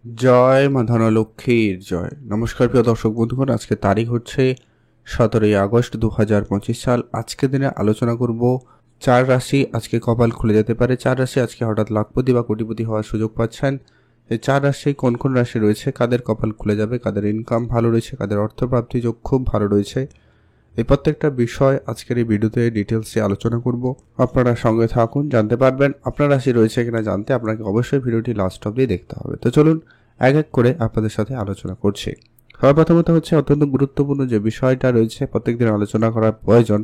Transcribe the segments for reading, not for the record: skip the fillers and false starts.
জয় মা ধনলক্ষ্মীর জয়। নমস্কার প্রিয় দর্শক বন্ধুগণ, আজকে তারিখ হচ্ছে 17ই আগস্ট 2025 সাল। আজকে দিনে আলোচনা করব চার রাশি আজকে কপাল খুলে যেতে পারে। চার রাশি আজকে হঠাৎ লাখপতি বা কোটিপতি হওয়ার সুযোগ পাচ্ছেন। এই চার রাশি কোন কোন রাশি রয়েছে, কাদের কপাল খুলে যাবে, কাদের ইনকাম ভালো রয়েছে, কাদের অর্থপ্রাপ্তি যোগ খুব ভালো রয়েছে, এই প্রত্যেকটা বিষয় আজকের এই ভিডিওতে ডিটেলসে আলোচনা করব। আপনারা সঙ্গে থাকুন, জানতে পারবেন। আপনার রাশি রয়েছে কিনা জানতে আপনাকে অবশ্যই ভিডিওটি লাস্ট অবধি দেখতে হবে। তো চলুন এক এক করে আপনাদের সাথে আলোচনা করছি। সর্বপ্রথমত হচ্ছে অত্যন্ত গুরুত্বপূর্ণ যে বিষয়টা রয়েছে, প্রত্যেকদিন আলোচনা করার প্রয়োজন,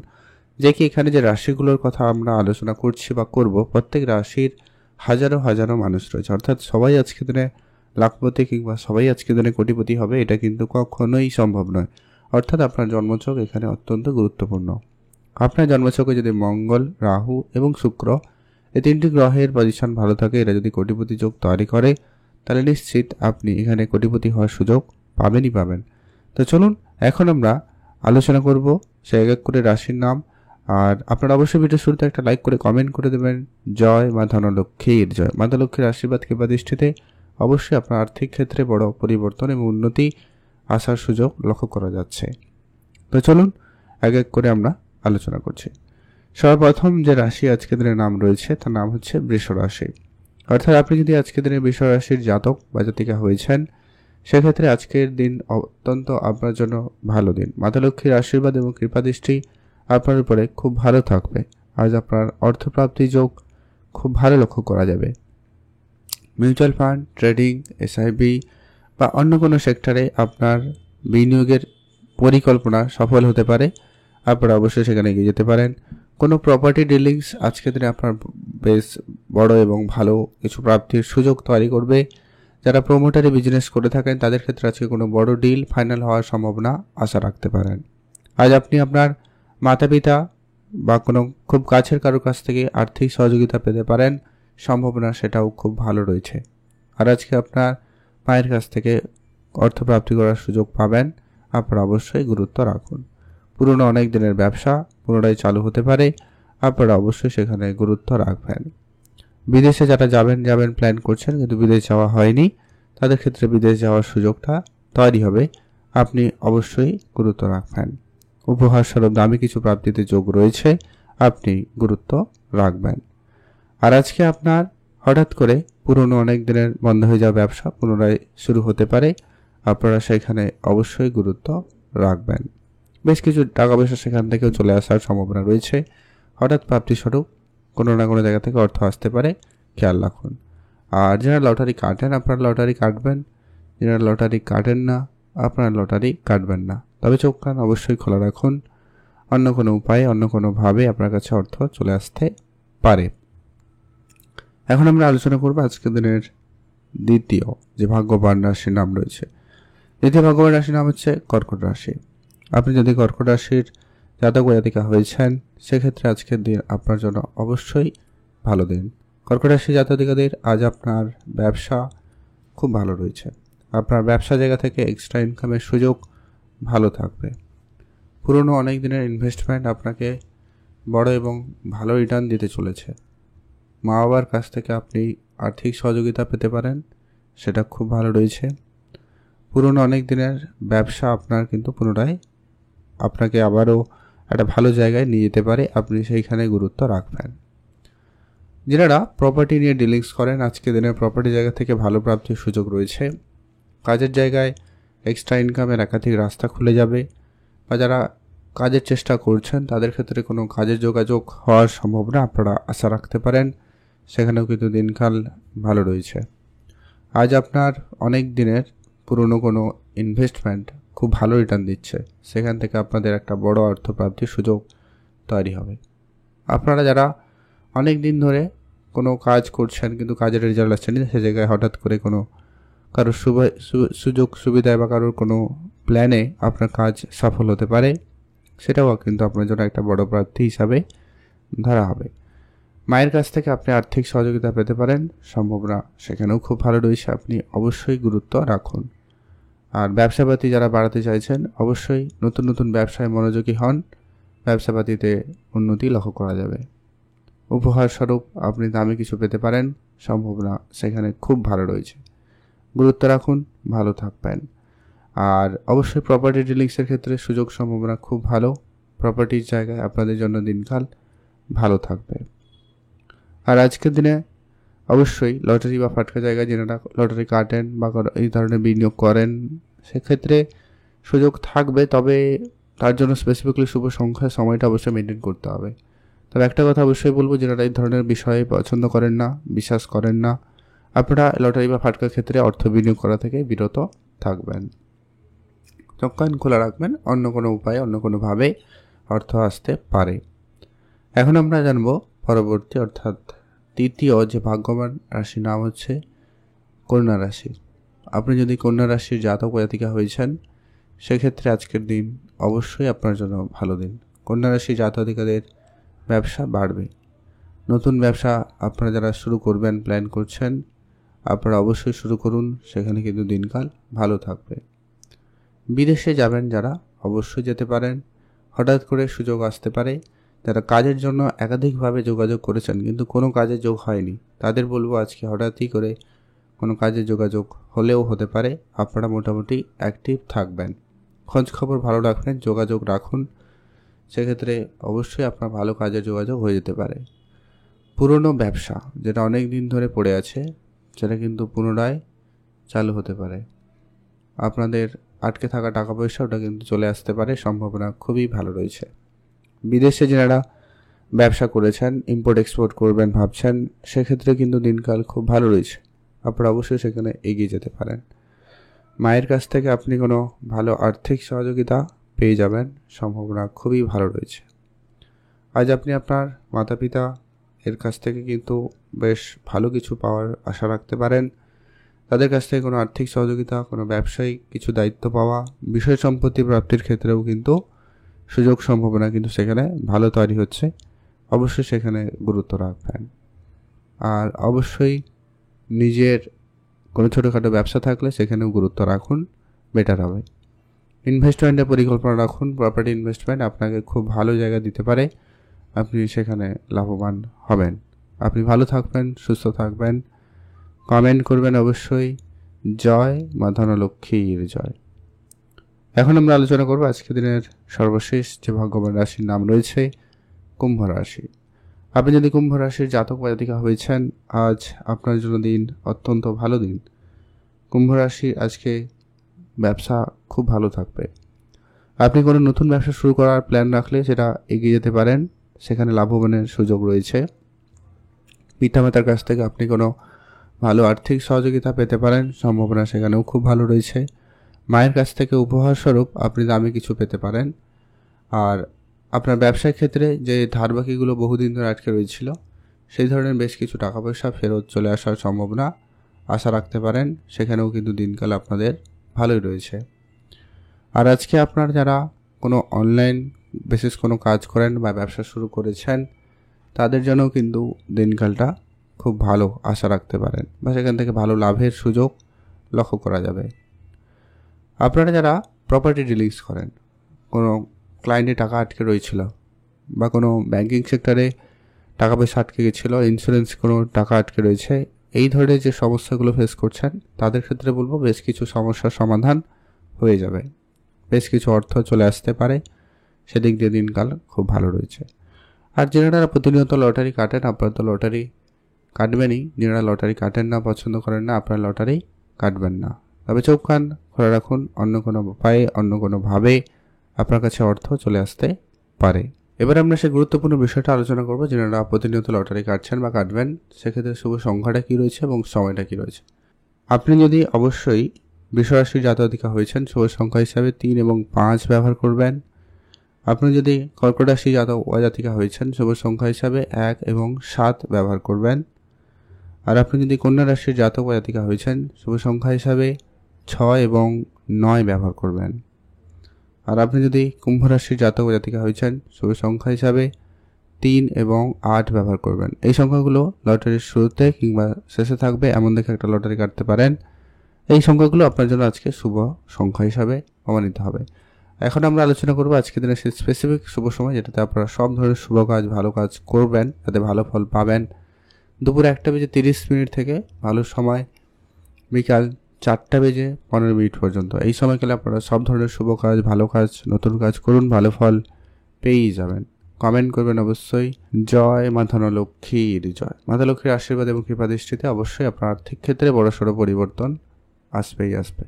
যে কি এখানে যে রাশিগুলোর কথা আমরা আলোচনা করছি বা করব, প্রত্যেক রাশির হাজারো হাজারো মানুষ রয়েছে। অর্থাৎ সবাই আজকে দিনে লাখপতি কিংবা সবাই আজকে দিনে কোটিপতি হবে এটা কিন্তু কখনোই সম্ভব নয়। অর্থাৎ আপনার জন্মছক এখানে অত্যন্ত গুরুত্বপূর্ণ। আপনার জন্মছকে যদি মঙ্গল, রাহু এবং শুক্র এই তিনটি গ্রহের পজিশন ভালো থাকে, এরা যদি কোটিপতি যোগ তৈরি করে, তাহলে নিশ্চিত আপনি এখানে কোটিপতি হওয়ার সুযোগ পাবেনই পাবেন। তো চলুন এখন আমরা আলোচনা করব সে এক এক করে রাশির নাম। আর আপনারা অবশ্যই ভিডিও শুরুতে একটা লাইক করে কমেন্ট করে দেবেন জয় মা ধনলক্ষ্মীর জয়। মা ধনলক্ষ্মীর আশীর্বাদ কৃপা দৃষ্টিতে অবশ্যই আপনার আর্থিক ক্ষেত্রে বড় পরিবর্তন এবং উন্নতি আসার সুযোগ লক্ষ্য করা যাচ্ছে। তো চলুন এক এক করে আমরা আলোচনা করছি। সর্বপ্রথম যে রাশি আজকের দিনের নাম রয়েছে তার নাম হচ্ছে বৃষ রাশি। অর্থাৎ আপনি যদি আজকের দিনে বৃষ রাশির জাতক বা জাতিকা হয়েছেন, সেক্ষেত্রে আজকের দিন অত্যন্ত আপনার জন্য ভালো দিন। মাতা লক্ষ্মীর আশীর্বাদ এবং কৃপাদৃষ্টি আপনার উপরে খুব ভালো থাকবে। আজ আপনার অর্থপ্রাপ্তি যোগ খুব ভালো লক্ষ্য করা যাবে। মিউচুয়াল ফান্ড, ট্রেডিং, এসআইবি বা অন্য কোনো সেক্টরে আপনার বিনিয়োগের পরিকল্পনা সফল হতে পারে। আপনারা অবশ্যই সেখানে এগিয়ে যেতে পারেন। কোনো প্রপার্টি ডিলিংস আজকের দিনে আপনার বেশ বড় এবং ভালো কিছু প্রাপ্তির সুযোগ তৈরি করবে। যারা প্রোমোটারি বিজনেস করে থাকেন তাদের ক্ষেত্রে আজকে কোনো বড় ডিল ফাইনাল হওয়ার সম্ভাবনা আশা রাখতে পারেন। আজ আপনি আপনার মাতা পিতা বা কোনো খুব কাছের কারোর কাছ থেকে আর্থিক সহযোগিতা পেতে পারেন, সম্ভাবনা সেটাও খুব ভালো রয়েছে। আর আজকে আপনার মায়ের কাছ থেকে অর্থপ্রাপ্তি করার সুযোগ পাবেন। আপনারা অবশ্যই গুরুত্ব রাখুন। পুরনো অনেক দিনের ব্যবসা পুনরায় চালু হতে পারে, আপনারা অবশ্যই সেখানে গুরুত্ব রাখবেন। বিদেশে যারা যাবেন প্ল্যান করছেন কিন্তু বিদেশ যাওয়া হয়নি, তাদের ক্ষেত্রে বিদেশ যাওয়ার সুযোগটা তৈরি হবে, আপনি অবশ্যই গুরুত্ব রাখবেন। উপহার স্বরূপ দামি কিছু প্রাপ্তিতে যোগ রয়েছে, আপনি গুরুত্ব রাখবেন। আর আজকে আপনার হঠাৎ করে পুরনো অনেক দিনের বন্ধ হয়ে যাওয়া ব্যবসা পুনরায় শুরু হতে পারে, আপনারা সেখানে অবশ্যই গুরুত্ব রাখবেন। বেশ কিছু টাকা পয়সা সেখান থেকেও চলে আসার সম্ভাবনা রয়েছে। হঠাৎ প্রাপ্তিস্বরূপ কোনো না কোনো জায়গা থেকে অর্থ আসতে পারে, খেয়াল রাখুন। আর যারা লটারি কাটেন আপনারা লটারি কাটবেন, যারা লটারি কাটেন না আপনারা লটারি কাটবেন না। তবে চোখ কান অবশ্যই খোলা রাখুন, অন্য কোনো উপায়ে অন্য কোনোভাবে আপনার কাছে অর্থ চলে আসতে পারে। এখন আমরা আলোচনা করব আজকের দিনের দ্বিতীয় যে ভাগ্যবান রাশির নাম রয়েছে। দ্বিতীয় ভাগ্যবান রাশির নাম হচ্ছে কর্কট রাশি। আপনি যদি কর্কট রাশির জাতক বা জাতিকা হয়েছেন, সেক্ষেত্রে আজকের দিন আপনার জন্য অবশ্যই ভালো দিন। কর্কট রাশির জাতক জাতিকাদের আজ আপনার ব্যবসা খুব ভালো রয়েছে। আপনার ব্যবসা জায়গা থেকে এক্সট্রা ইনকামের সুযোগ ভালো থাকবে। পুরনো অনেক দিনের ইনভেস্টমেন্ট আপনাকে বড় এবং ভালো রিটার্ন দিতে চলেছে। মা বাবার কাছ থেকে আপনি আর্থিক সহযোগিতা পেতে পারেন, সেটা খুব ভালো রয়েছে। পুরনো অনেক দিনের ব্যবসা আপনার কিন্তু পুনরায় আপনাকে আবারও একটা ভালো জায়গায় নিয়ে যেতে পারে, আপনি সেইখানে গুরুত্ব রাখবেন। যারা প্রপার্টি নিয়ে ডিলিংস করেন, আজকে দিনে প্রপার্টি জায়গা থেকে ভালো প্রাপ্তির সুযোগ রয়েছে। কাজের জায়গায় এক্সট্রা ইনকামের একাধিক রাস্তা খুলে যাবে, বা যারা কাজের চেষ্টা করছেন তাদের ক্ষেত্রে কোনো কাজের যোগাযোগ হওয়ার সম্ভাবনা আপনারা আশা রাখতে পারেন, সেখানেও কিন্তু দিনকাল ভালো রয়েছে। আজ আপনার অনেক দিনের পুরনো কোনো ইনভেস্টমেন্ট খুব ভালো রিটার্ন দিচ্ছে, সেখান থেকে আপনাদের একটা বড় অর্থপ্রাপ্তির সুযোগ তৈরি হবে। আপনারা যারা অনেক দিন ধরে কোনো কাজ করছেন কিন্তু কাজের রেজাল্ট আসছে না, সে জায়গায় হঠাৎ করে কোনো কারোর সুযোগ সুবিধায় বা কারোর কোনো প্ল্যানে আপনার কাজ সফল হতে পারে, সেটাও কিন্তু আপনার জন্য একটা বড় প্রাপ্তি হিসাবে ধরা হবে। মায়ের কাছ থেকে আপনি আর্থিক সহযোগিতা পেতে পারেন, সম্ভাবনা সেখানেও খুব ভালো রয়েছে, আপনি অবশ্যই গুরুত্ব রাখুন। আর ব্যবসাপাতি যারা বাড়াতে চাইছেন অবশ্যই নতুন নতুন ব্যবসায় মনোযোগী হন, ব্যবসাপাতিতে উন্নতি লক্ষ্য করা যাবে। উপহার স্বরূপ আপনি দামি কিছু পেতে পারেন, সম্ভাবনা সেখানে খুব ভালো রয়েছে। গুরুত্ব রাখুন, ভালো থাকবেন। আর অবশ্যই প্রপার্টি ডিলিংসের ক্ষেত্রে সুযোগ সম্ভাবনা খুব ভালো। প্রপার্টির জায়গায় আপনাদের জন্য দিনকাল ভালো থাকবে। আর আজকের দিনে অবশ্যই লটারি বা ফাটকা জায়গায় যেটা লটারি কাটেন বা এই ধরনের বিনিয়োগ করেন, সেক্ষেত্রে সুযোগ থাকবে, তবে তার জন্য স্পেসিফিকলি শুভ সংখ্যা সময়টা অবশ্যই মেনটেন করতে হবে। তবে একটা কথা অবশ্যই বলবো, যারা এই ধরনের বিষয়ে পছন্দ করেন না, বিশ্বাস করেন না, আপনারা লটারি বা ফাটকার ক্ষেত্রে অর্থ বিনিয়োগ করা থেকে বিরত থাকবেন। চোখ কান খোলা রাখবেন, অন্য কোনো উপায়ে অন্য কোনোভাবে অর্থ আসতে পারে। এখন আমরা জানবো পরবর্তী অর্থাৎ তৃতীয় যে ভাগ্যবান রাশির নাম হচ্ছে কন্যা রাশি। আপনি যদি কন্যা রাশির জাতক বা জাতিকা হয়েছেন, সেক্ষেত্রে আজকের দিন অবশ্যই আপনার জন্য ভালো দিন। কন্যা রাশির জাতকাদের ব্যবসা বাড়বে। নতুন ব্যবসা আপনারা যারা শুরু করবেন প্ল্যান করছেন, আপনারা অবশ্যই শুরু করুন, সেখানে কিন্তু দিনকাল ভালো থাকবে। বিদেশে যাবেন যারা, অবশ্যই যেতে পারেন। হঠাৎ করে সুযোগ আসতে পারে। যারা কাজের জন্য একাধিকভাবে যোগাযোগ করেছেন কিন্তু কোনো কাজে যোগ হয়নি, তাদের বলবো আজকে হঠাৎই করে কোনো কাজে যোগাযোগ হলেও হতে পারে। আপনারা মোটামুটি অ্যাক্টিভ থাকবেন, খোঁজ খবর ভালো রাখবেন, যোগাযোগ রাখুন, সেক্ষেত্রে অবশ্যই আপনার ভালো কাজের যোগাযোগ হয়ে যেতে পারে। পুরনো ব্যবসা যেটা অনেক দিন ধরে পড়ে আছে, সেটা কিন্তু পুনরায় চালু হতে পারে। আপনাদের আটকে থাকা টাকা পয়সা ওটা কিন্তু চলে আসতে পারে, সম্ভাবনা খুবই ভালো রয়েছে। বিদেশে যারা ব্যবসা করেছেন, ইম্পোর্ট এক্সপোর্ট করবেন ভাবছেন, সেক্ষেত্রে কিন্তু দিনকাল খুব ভালো রয়েছে। আপনারা অবশ্যই সেখানে এগিয়ে যেতে পারেন। মায়ের কাছ থেকে আপনি কোনো ভালো আর্থিক সহযোগিতা পেয়ে যাবেন, সম্ভাবনা খুবই ভালো রয়েছে। আজ আপনি আপনার মাতা পিতা এর কাছ থেকে কিন্তু বেশ ভালো কিছু পাওয়ার আশা রাখতে পারেন। তাদের কাছ থেকে কোনো আর্থিক সহযোগিতা, কোনো ব্যবসায়িক কিছু দায়িত্ব পাওয়া, বিষয় সম্পত্তি প্রাপ্তির ক্ষেত্রেও কিন্তু সুযোগ সম্ভাবনা কিন্তু সেখানে ভালো তৈরি হচ্ছে। অবশ্যই সেখানে গুরুত্ব রাখবেন। আর অবশ্যই নিজের কোনো ছোটোখাটো ব্যবসা থাকলে সেখানেও গুরুত্ব রাখুন, বেটার হবে। ইনভেস্টমেন্টের পরিকল্পনা রাখুন। প্রপার্টি ইনভেস্টমেন্ট আপনাকে খুব ভালো জায়গা দিতে পারে, আপনি সেখানে লাভবান হবেন। আপনি ভালো থাকবেন, সুস্থ থাকবেন। কমেন্ট করবেন অবশ্যই। জয় মা ধনলক্ষ্মীর জয়। এখন আমরা আলোচনা করব আজকের দিনের সর্বশেষ যে ভাগ্যবান রাশির নাম রয়েছে কুম্ভ রাশি। আপনি যদি কুম্ভ রাশির জাতক বা জাতিকা হয়েছেন, আজ আপনার জন্য দিন অত্যন্ত ভালো দিন। কুম্ভ রাশি আজকে ব্যবসা খুব ভালো থাকবে। আপনি কোনো নতুন ব্যবসা শুরু করার প্ল্যান রাখলে সেটা এগিয়ে যেতে পারেন, সেখানে লাভবানের সুযোগ রয়েছে। পিতামাতার কাছ থেকে আপনি কোনো ভালো আর্থিক সহযোগিতা পেতে পারেন, সম্ভাবনা সেখানেও খুব ভালো রয়েছে। মায়ের কাছ থেকে উপহার স্বরূপ আপনি দামি কিছু পেতে পারেন। আর আপনার ব্যবসার ক্ষেত্রে যে ধার বাকিগুলো বহুদিন ধরে আটকে রয়েছিল, সেই ধরনের বেশ কিছু টাকা পয়সা ফেরত চলে আসার সম্ভাবনা আশা রাখতে পারেন, সেখানেও কিন্তু দিনকাল আপনাদের ভালোই রয়েছে। আর আজকে আপনার যারা কোনো অনলাইন বেসিস কোনো কাজ করেন বা ব্যবসা শুরু করেছেন, তাদের জন্যও কিন্তু দিনকালটা খুব ভালো আশা রাখতে পারেন, বা সেখান থেকে ভালো লাভের সুযোগ লক্ষ্য করা যাবে। আপনারা যারা প্রপার্টি ডিলিংস করেন, কোনো ক্লায়েন্টের টাকা আটকে রয়েছিল বা কোনো ব্যাংকিং সেক্টরে টাকা পয়সা আটকে গেছিলো, ইন্স্যুরেন্স কোনো টাকা আটকে রয়েছে, এই ধরনের যে সমস্যাগুলো ফেস করছেন, তাদের ক্ষেত্রে বলবো বেশ কিছু সমস্যার সমাধান হয়ে যাবে, বেশ কিছু অর্থ চলে আসতে পারে, সেদিক দিয়ে দিনকাল খুব ভালো রয়েছে। আর যারা প্রতিনিয়ত লটারি কাটেন, আপনারা তো লটারি কাটবেনই। যারা লটারি কাটেন না, পছন্দ করেন না, আপনারা লটারি কাটবেন না। তবে চোখ কান খোলা রাখুন, অন্য কোনো উপায়ে অন্য কোনোভাবে আপনার কাছে অর্থ চলে আসতে পারে। এবার আমরা সেই গুরুত্বপূর্ণ বিষয়টা আলোচনা করবো, যারা প্রতিনিয়ত লটারি কাটছেন বা কাটবেন, সেক্ষেত্রে শুভ সংখ্যাটা কী রয়েছে এবং সময়টা কী রয়েছে। আপনি যদি অবশ্যই বৃষরাশির জাতকা হয়েছেন, শুভ সংখ্যা হিসাবে 3 এবং 5 ব্যবহার করবেন। আপনি যদি কর্কট রাশি জাতক বা জাতিকা হয়েছেন, শুভ সংখ্যা হিসাবে 1 এবং 7 ব্যবহার করবেন। আর আপনি যদি কন্যা রাশির জাতক বা জাতিকা হয়েছেন, শুভ সংখ্যা হিসাবে 6 এবং 9 ব্যবহার করবেন। আর আপনি যদি কুম্ভ রাশির জাতক বা জাতিকা হয়েছেন, শুভ সংখ্যা হিসাবে 3 এবং 8 ব্যবহার করবেন। এই সংখ্যাগুলো লটারির শুরুতে কিংবা শেষে থাকবে, এমন দেখে একটা লটারি কাটতে পারেন। এই সংখ্যাগুলো আপনার জন্য আজকে শুভ সংখ্যা হিসাবে প্রমাণিত হবে। এখন আমরা আলোচনা করব আজকের দিনের সেই স্পেসিফিক শুভ সময়, যেটাতে আপনারা সব ধরনের শুভ কাজ, ভালো কাজ করবেন, যাতে ভালো ফল পাবেন। দুপুর 1:30 থেকে ভালো সময়, বিকাল 4:15 পর্যন্ত। এই সময়কালে আপনারা সব ধরনের শুভ কাজ, ভালো কাজ, নতুন কাজ করুন, ভালো ফল পেয়েই যাবেন। কমেন্ট করবেন অবশ্যই। জয় মা ধনলক্ষ্মীর জয়। মাতা লক্ষ্মীর আশীর্বাদ এবং কৃপা দৃষ্টিতে অবশ্যই আপনার আর্থিক ক্ষেত্রে বড়সড় পরিবর্তন আসবেই আসবে।